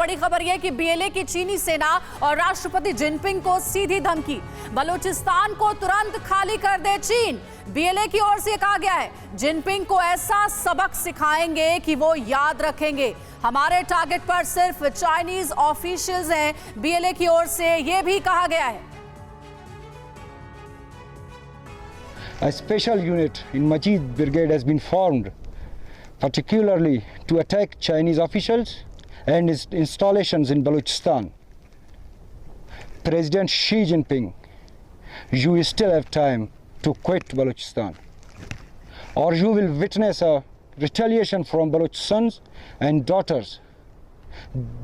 बड़ी खबर यह कि बीएलए की चीनी सेना और राष्ट्रपति जिनपिंग को सीधी धमकी, बलूचिस्तान को तुरंत खाली कर दे चीन। बीएलए की ओर से कहा गया है, जिनपिंग को ऐसा सबक सिखाएंगे कि वो याद रखेंगे। हमारे टारगेट पर सिर्फ चाइनीज ऑफिशियल्स हैं, बीएलए की ओर से यह भी कहा गया है। A special unit in Majid Brigade has been formed, particularly to attack Chinese officials and its installations in Balochistan. President Xi Jinping, you still have time to quit Balochistan, or you will witness a retaliation from Baloch sons and daughters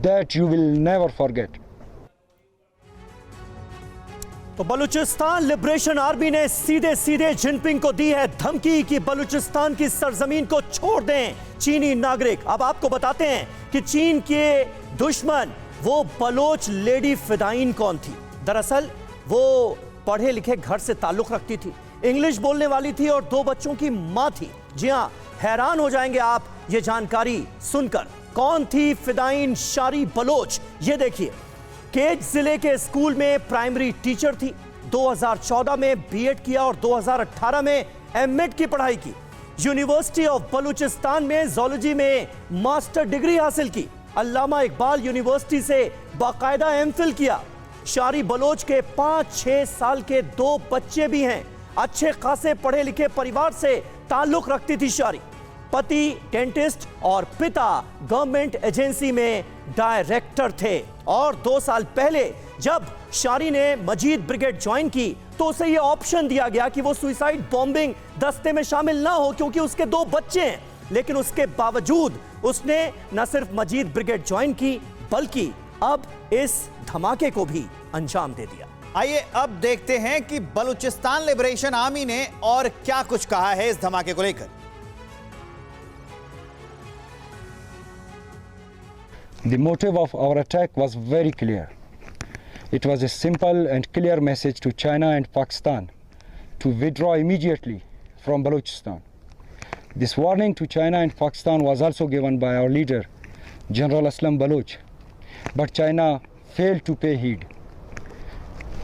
that you will never forget. तो Balochistan liberation army ने सीधे सीधे Jinping को दी है धमकी कि बलूचिस्तान की सरजमीन को छोड़ दें चीनी नागरिक। अब आपको बताते हैं कि चीन के दुश्मन वो बलोच लेडी फिदाइन कौन थी। दरअसल वो पढ़े लिखे घर से ताल्लुक रखती थी, इंग्लिश बोलने वाली थी और 2 बच्चों की मां थी। जी हां, हैरान हो जाएंगे आप ये जानकारी सुनकर। कौन थी फिदाइन शारी बलोच, ये देखिए। केज जिले के स्कूल में प्राइमरी टीचर थी, 2014 में बीएड किया और 2018 में एमएड की पढ़ाई की। यूनिवर्सिटी ऑफ बलूचिस्तान में ज़ूलॉजी में मास्टर डिग्री हासिल की। अल्लामा इकबाल यूनिवर्सिटी से बाकायदा एमफिल किया। शारी बलोच के 5-6 साल के 2 बच्चे भी हैं। अच्छे खासे पढ़े लिखे परिवार से ताल्लुक रखती थी शारी। पति डेंटिस्ट और पिता गवर्नमेंट एजेंसी में डायरेक्टर थे। और 2 साल पहले जब शारी ने मजीद ब्रिगेड ज्वाइन की तो उसे यह ऑप्शन दिया गया कि वो सुसाइड बॉम्बिंग दस्ते में शामिल ना हो क्योंकि उसके 2 बच्चे हैं। लेकिन उसके बावजूद उसने न सिर्फ मजीद ब्रिगेड ज्वाइन की बल्कि अब इस धमाके को भी अंजाम दे दिया। आइए अब देखते हैं कि बलूचिस्तान लिबरेशन आर्मी ने और क्या कुछ कहा है इस धमाके को लेकर। The motive of our attack was very clear. It was a simple and clear message to China and Pakistan to withdraw immediately from Balochistan. This warning to China and Pakistan was also given by our leader, General Aslam Baloch, but China failed to pay heed.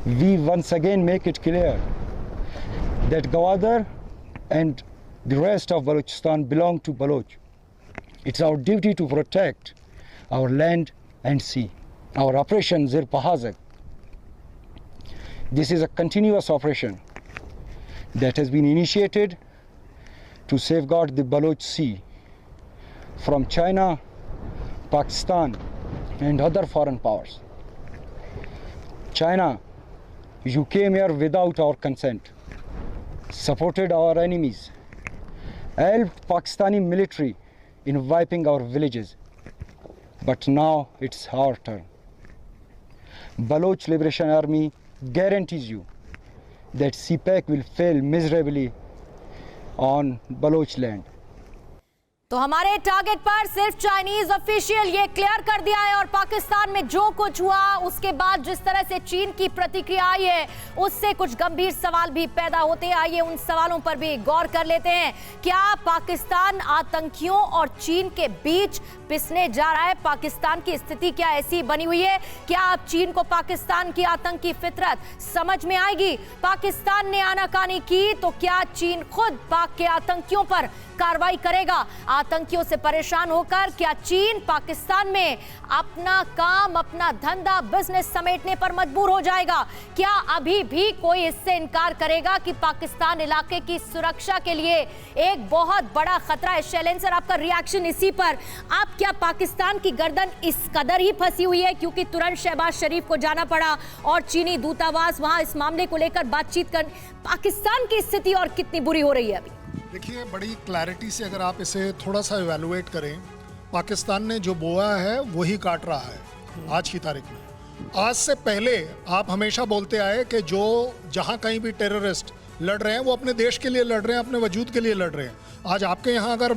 We once again make it clear that Gwadar and the rest of Balochistan belong to Baloch. It's our duty to protect our land and sea. Our operation Zir Pahazak. This is a continuous operation that has been initiated to safeguard the Baloch Sea from China, Pakistan and other foreign powers. China, you came here without our consent, supported our enemies, helped Pakistani military in wiping our villages. But now it's our turn. Baloch Liberation Army guarantees you that CPAC will fail miserably on Baloch land. तो हमारे target पर सिर्फ Chinese official ये clear कर दिया है। और पाकिस्तान में जो कुछ हुआ उसके बाद जिस तरह से चीन की प्रतिक्रिया आई है उससे कुछ गंभीर सवाल भी पैदा होते हैं। आइए उन सवालों पर भी गौर कर लेते हैं। क्या पाकिस्तान आतंकियों और चीन के बीच पिसने जा रहा है? पाकिस्तान की स्थिति क्या ऐसी बनी हुई है? क्या अब चीन को पाकिस्तान की आतंकी फितरत समझ में आएगी? पाकिस्तान ने आनाकानी की तो क्या चीन खुद पाक के आतंकियों पर कार्रवाई करेगा? आतंकियों से परेशान होकर क्या चीन पाकिस्तान में अपना काम, अपना धंधा, बिजनेस समेटने पर मजबूर हो जाएगा? क्या अभी भी कोई इससे इनकार करेगा कि पाकिस्तान इलाके की सुरक्षा के लिए एक बहुत बड़ा खतरा है? शैलेंद्र सर, आपका रिएक्शन इसी पर। आप क्या पाकिस्तान की गर्दन इस कदर ही फंसी हुई है क्योंकि तुरंत शहबाज शरीफ को जाना पड़ा और चीनी दूतावास वहां इस मामले को लेकर बातचीत कर, पाकिस्तान की स्थिति और कितनी बुरी हो रही है अभी? देखिए, बड़ी क्लैरिटी से अगर आप इसे थोड़ा सा इवैल्यूएट करें, पाकिस्तान ने जो बोया है वही काट रहा है आज की तारीख में। आज से पहले आप हमेशा बोलते आए कि जो जहां कहीं भी टेररिस्ट लड़ रहे हैं वो अपने देश के लिए लड़ रहे हैं, अपने वजूद के लिए लड़ रहे हैं। आज आपके यहाँ अगर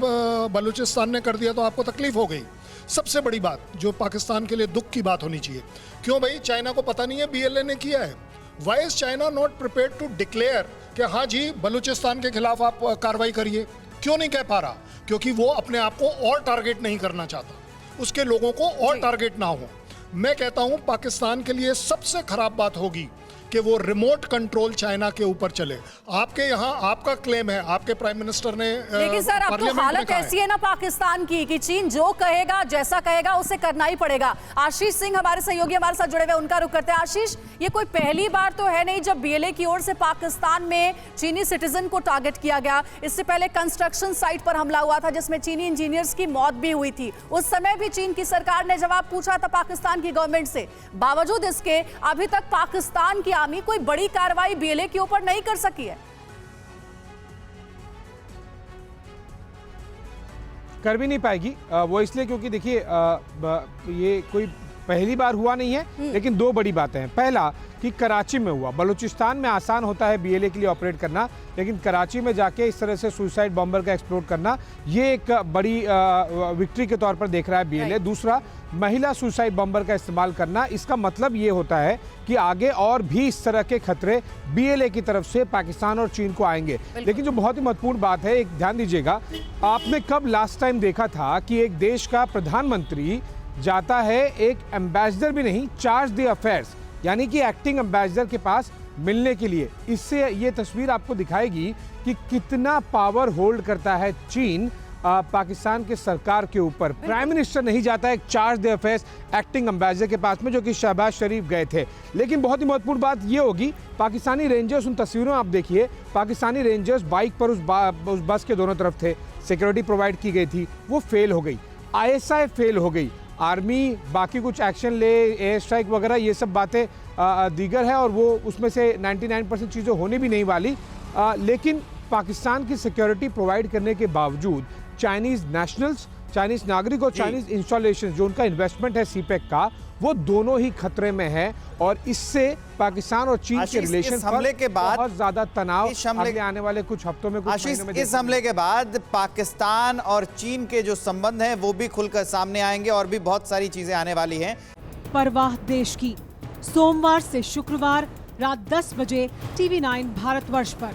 बलूचिस्तान ने कर दिया तो आपको तकलीफ हो गई। सबसे बड़ी बात जो पाकिस्तान के लिए दुख की बात होनी चाहिए, क्यों भाई चाइना को पता नहीं है बीएलए ने किया है? Why is China not prepared to declare कि हाँ जी बलूचिस्तान के खिलाफ आप कार्रवाई करिए? क्यों नहीं कह पा रहा? क्योंकि वो अपने आप को और टारगेट नहीं करना चाहता। उसके लोगों को और टारगेट ना हो। मैं कहता हूं पाकिस्तान के लिए सबसे खराब बात होगी कि वो रिमोट कंट्रोल चाइना के ऊपर चले। आपके यहाँ आपका क्लेम है, आपके प्राइम मिनिस्टर ने लेकिन सर अब तो हालत ऐसी है ना पाकिस्तान की कि चीन जो कहेगा जैसा कहेगा उसे करना ही पड़ेगा। आशीष सिंह हमारे सहयोगी हमारे साथ जुड़े हुए, उनका रुख करते हैं। आशीष, ये कोई पहली बार तो है नहीं जब बीएलए की ओर से पाकिस्तान में चीनी सिटीजन को टारगेट किया गया। इससे पहले कंस्ट्रक्शन साइट पर हमला हुआ था जिसमें चीनी इंजीनियर्स की मौत भी हुई थी। उस समय भी चीन की सरकार ने जवाब पूछा था पाकिस्तान की गवर्नमेंट से। बावजूद इसके अभी तक पाकिस्तान की आर्मी कोई बड़ी कार्रवाई बीएलए के ऊपर नहीं कर सकी है। कर भी नहीं पाएगी वो इसलिए क्योंकि देखिए ये कोई पहली बार हुआ नहीं है, लेकिन दो बड़ी बातें हैं। पहला कि कराची में हुआ। बलूचिस्तान में आसान होता है बीएलए के लिए ऑपरेट करना, लेकिन कराची में जाके इस तरह से सुसाइड बॉम्बर का एक्सप्लोड करना ये एक बड़ी विक्ट्री के तौर पर देख रहा है बीएलए। दूसरा, महिला सुसाइड बॉम्बर का इस्तेमाल करना, इसका मतलब ये होता है कि आगे और भी इस तरह के खतरे बीएलए की तरफ से पाकिस्तान और चीन को आएंगे। लेकिन जो बहुत ही महत्वपूर्ण बात है, एक ध्यान दीजिएगा, आपने कब लास्ट टाइम देखा था कि एक देश का प्रधानमंत्री जाता है एक एम्बेसडर भी नहीं, चार्ज द अफेयर्स यानी कि एक्टिंग एम्बेसडर के पास मिलने के लिए। इससे ये तस्वीर आपको दिखाएगी कि कितना पावर होल्ड करता है चीन पाकिस्तान के सरकार के ऊपर। प्राइम मिनिस्टर नहीं जाता है charge the affairs acting ambassador के पास में, जो कि शहबाज शरीफ गए थे। लेकिन बहुत ही महत्वपूर्ण बात ये होगी, पाकिस्तानी रेंजर्स, उन तस्वीरों में आप देखिए, पाकिस्तानी रेंजर्स बाइक पर उस बस के दोनों तरफ थे, सिक्योरिटी प्रोवाइड की गई थी, वो फेल हो गई। ISI फेल हो गई। आर्मी बाकी कुछ एक्शन ले, एयर स्ट्राइक वगैरह, ये सब बातें दीगर है और वो उसमें से 99% चीज़ें होने भी नहीं वाली। लेकिन पाकिस्तान की सिक्योरिटी प्रोवाइड करने के बावजूद चाइनीज़ नेशनल्स, चाइनीज़ नागरिक और चाइनीज़ इंस्टॉलेशन जो उनका इन्वेस्टमेंट है सीपेक का, वो दोनों ही खतरे में है। और इससे पाकिस्तान और चीन के रिलेशन हमले के बाद बहुत ज्यादा तनाव आगे आने वाले कुछ हफ्तों में, कुछ महीनों में इस हमले के बाद पाकिस्तान और चीन के जो संबंध हैं वो भी खुलकर सामने आएंगे और भी बहुत सारी चीजें आने वाली हैं। परवाह देश की, सोमवार से शुक्रवार रात 10 बजे TV9 भारतवर्ष पर।